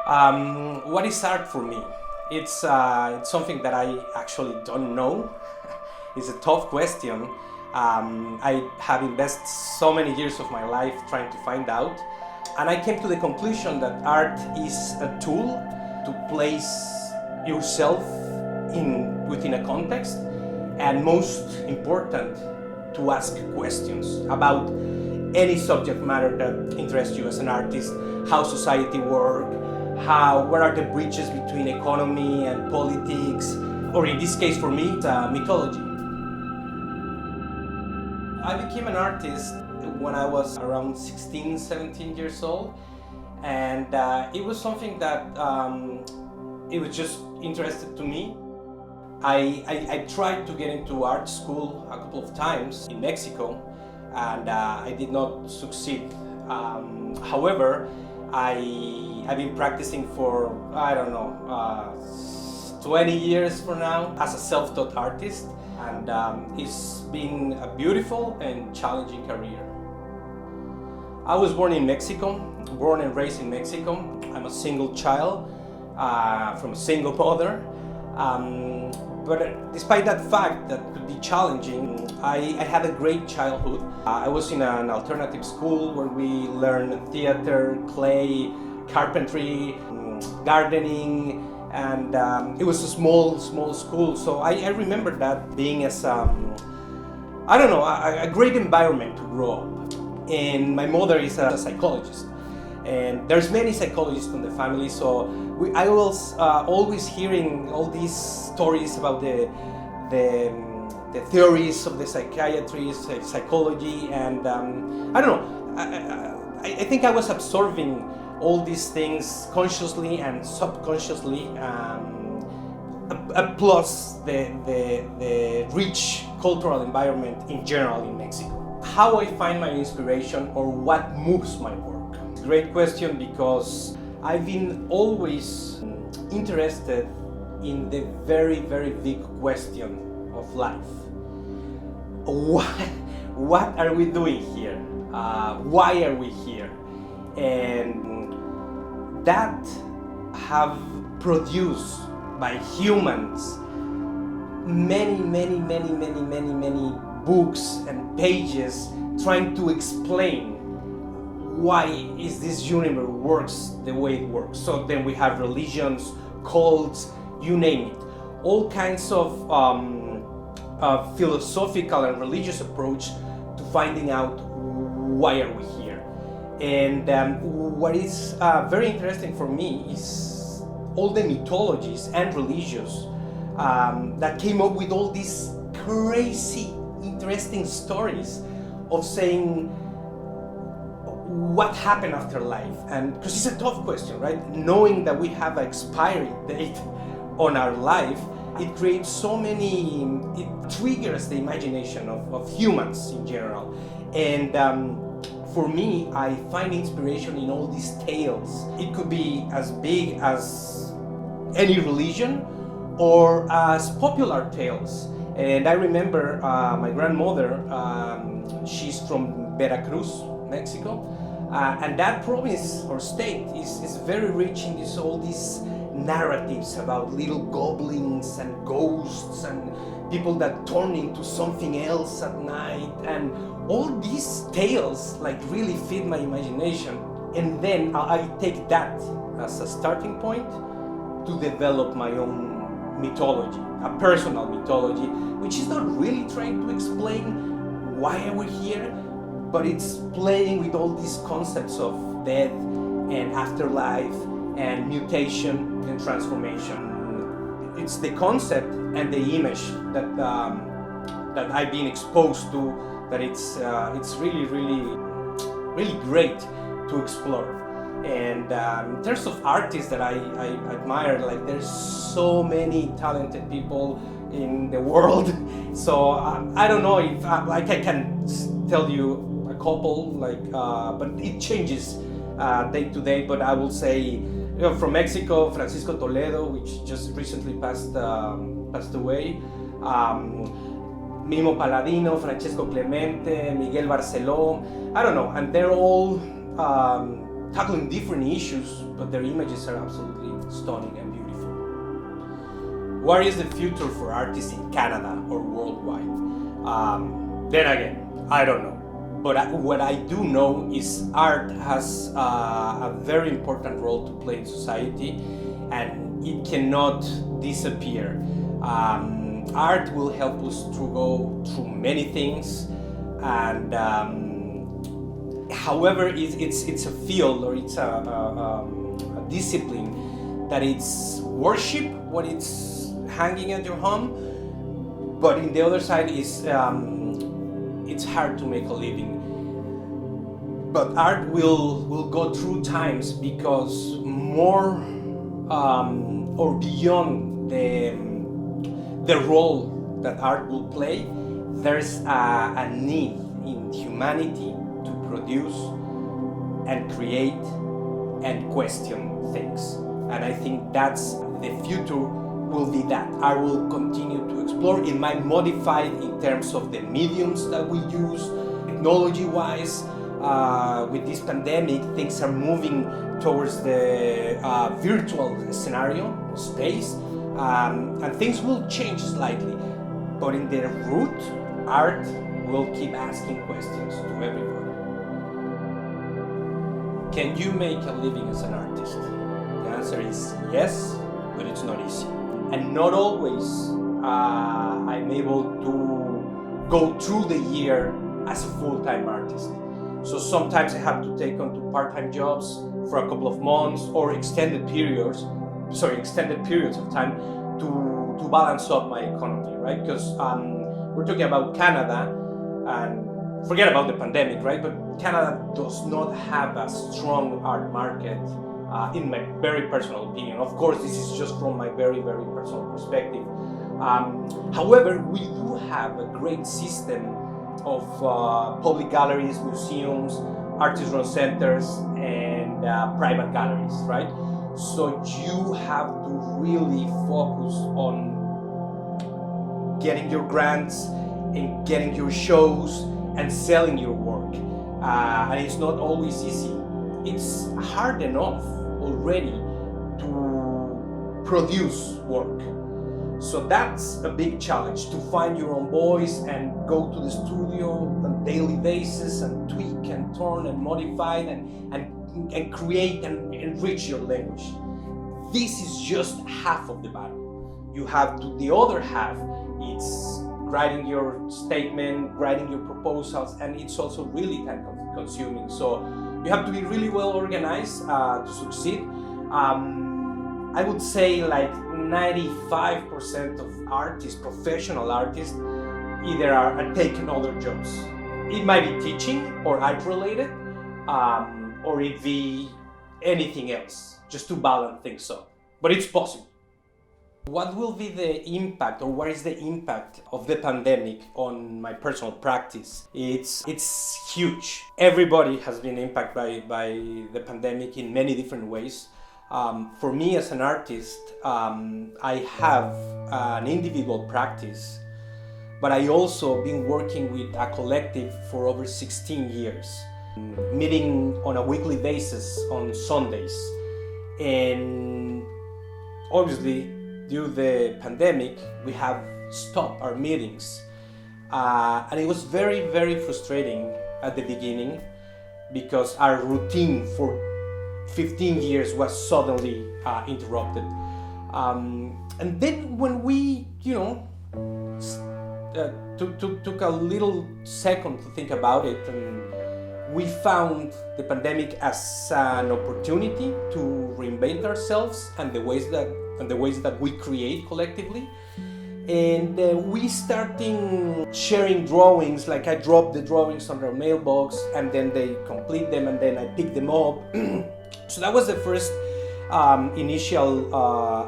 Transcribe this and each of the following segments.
What is art for me? It's something that I actually don't know. It's a tough question. I have invested so many years of my life trying to find out, and I came to the conclusion that art is a tool to place yourself within a context, and most important, to ask questions about any subject matter that interests you as an artist, how society works, what are the bridges between economy and politics, or in this case for me, it's mythology. I became an artist when I was around 16, 17 years old, and it was something that it was just interested to me. I tried to get into art school a couple of times in Mexico, and I did not succeed. However, I've been practicing for, I don't know, 20 years for now as a self-taught artist, and it's been a beautiful and challenging career. I was born in Mexico, born and raised in Mexico. I'm a single child from a single mother. But despite that fact that could be challenging, I had a great childhood. I was in an alternative school where we learned theater, clay, carpentry, gardening, and it was a small school. So I remember that being as a great environment to grow up. And my mother is a psychologist, and there's many psychologists in the family, so I was always hearing all these stories about the theories of the psychiatry, psychology, and I don't know. I think I was absorbing all these things consciously and subconsciously, plus the rich cultural environment in general in Mexico. How I find my inspiration or what moves my work? Great question, because I've been always interested in the very, very big question of life. What are we doing here? Why are we here? And that have produced by humans many books and pages trying to explain why is this universe works the way it works. So then we have religions, cults, you name it, all kinds of philosophical and religious approach to finding out why are we here. And what is very interesting for me is all the mythologies and religions that came up with all these crazy interesting stories of saying what happened after life. And because it's a tough question, right? Knowing that we have an expiry date on our life, it creates so many, it triggers the imagination of humans in general. And for me, I find inspiration in all these tales. It could be as big as any religion or as popular tales. And I remember my grandmother, she's from Veracruz, Mexico, and that province or state is very rich in all these narratives about little goblins and ghosts and people that turn into something else at night, and all these tales like really feed my imagination. And then I take that as a starting point to develop my own mythology, a personal mythology, which is not really trying to explain why we're here, but it's playing with all these concepts of death and afterlife and mutation and transformation. It's the concept and the image that I've been exposed to, that it's really great to explore. And in terms of artists that I admire, like there's so many talented people in the world. So I don't know if I can tell you a couple, but it changes day to day. But I will say, from Mexico, Francisco Toledo, which just recently passed away. Mimo Palladino, Francesco Clemente, Miguel Barceló. I don't know, and they're all tackling different issues, but their images are absolutely stunning and beautiful. What is the future for artists in Canada or worldwide? Then again, I don't know. But what I do know is art has a very important role to play in society, and it cannot disappear. Art will help us to go through many things, and however, it's a field or it's a discipline that it's worship when it's hanging at your home, but in the other side is it's hard to make a living. But art will go through times because more or beyond the role that art will play, there's a need in humanity to produce and create and question things. And I think that's the future will be that. I will continue to explore. It might modify in terms of the mediums that we use, technology-wise. With this pandemic, things are moving towards the virtual scenario, space, and things will change slightly. But in the root, art will keep asking questions to everybody. Can you make a living as an artist? The answer is yes, but it's not easy. And not always I'm able to go through the year as a full-time artist. So sometimes I have to take on to part-time jobs for a couple of months or extended periods of time to balance up my economy, right? Because we're talking about Canada, and forget about the pandemic, right? But Canada does not have a strong art market, in my very personal opinion. Of course, this is just from my very, very personal perspective. However, we do have a great system of public galleries, museums, artist-run centers, and private galleries, right? So you have to really focus on getting your grants and getting your shows and selling your work. And it's not always easy. It's hard enough already to produce work. So that's a big challenge, to find your own voice and go to the studio on a daily basis and tweak and turn and modify and create and enrich your language. This is just half of the battle. You have to, the other half, it's writing your statement, writing your proposals, and it's also really time consuming. So you have to be really well organized to succeed. I would say like 95% of artists, professional artists, either are taking other jobs. It might be teaching or art related, or it be anything else, just to balance things up. But it's possible. What will be the impact, or what is the impact of the pandemic on my personal practice? It's huge. Everybody has been impacted by the pandemic in many different ways. For me as an artist, I have an individual practice, but I also been working with a collective for over 16 years, meeting on a weekly basis on Sundays. And obviously, due to the pandemic, we have stopped our meetings. And it was very, very frustrating at the beginning because our routine for 15 years was suddenly interrupted. And then when we, took a little second to think about it, and we found the pandemic as an opportunity to reinvent ourselves and the ways that we create collectively. And we starting sharing drawings, like I drop the drawings on their mailbox and then they complete them and then I pick them up. So that was the first initial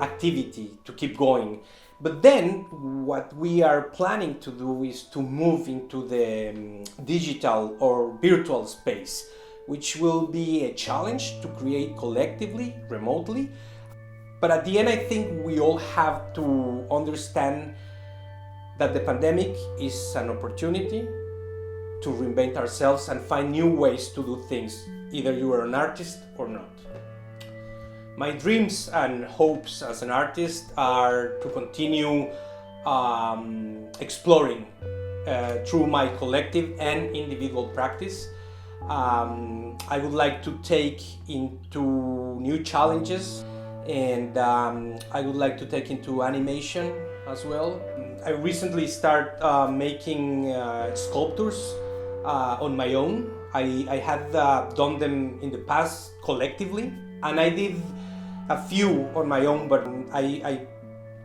activity to keep going. But then what we are planning to do is to move into the digital or virtual space, which will be a challenge to create collectively, remotely. But at the end, I think we all have to understand that the pandemic is an opportunity to reinvent ourselves and find new ways to do things either you are an artist or not. My dreams and hopes as an artist are to continue exploring through my collective and individual practice. I would like to take into new challenges, and I would like to take into animation as well. I recently started making sculptures on my own. I had done them in the past collectively, and I did a few on my own, but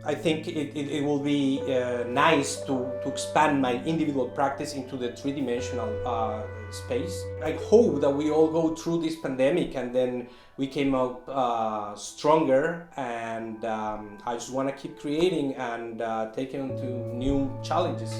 I think it will be nice to expand my individual practice into the three-dimensional space. I hope that we all go through this pandemic and then we came out stronger, and I just want to keep creating and taking on to new challenges.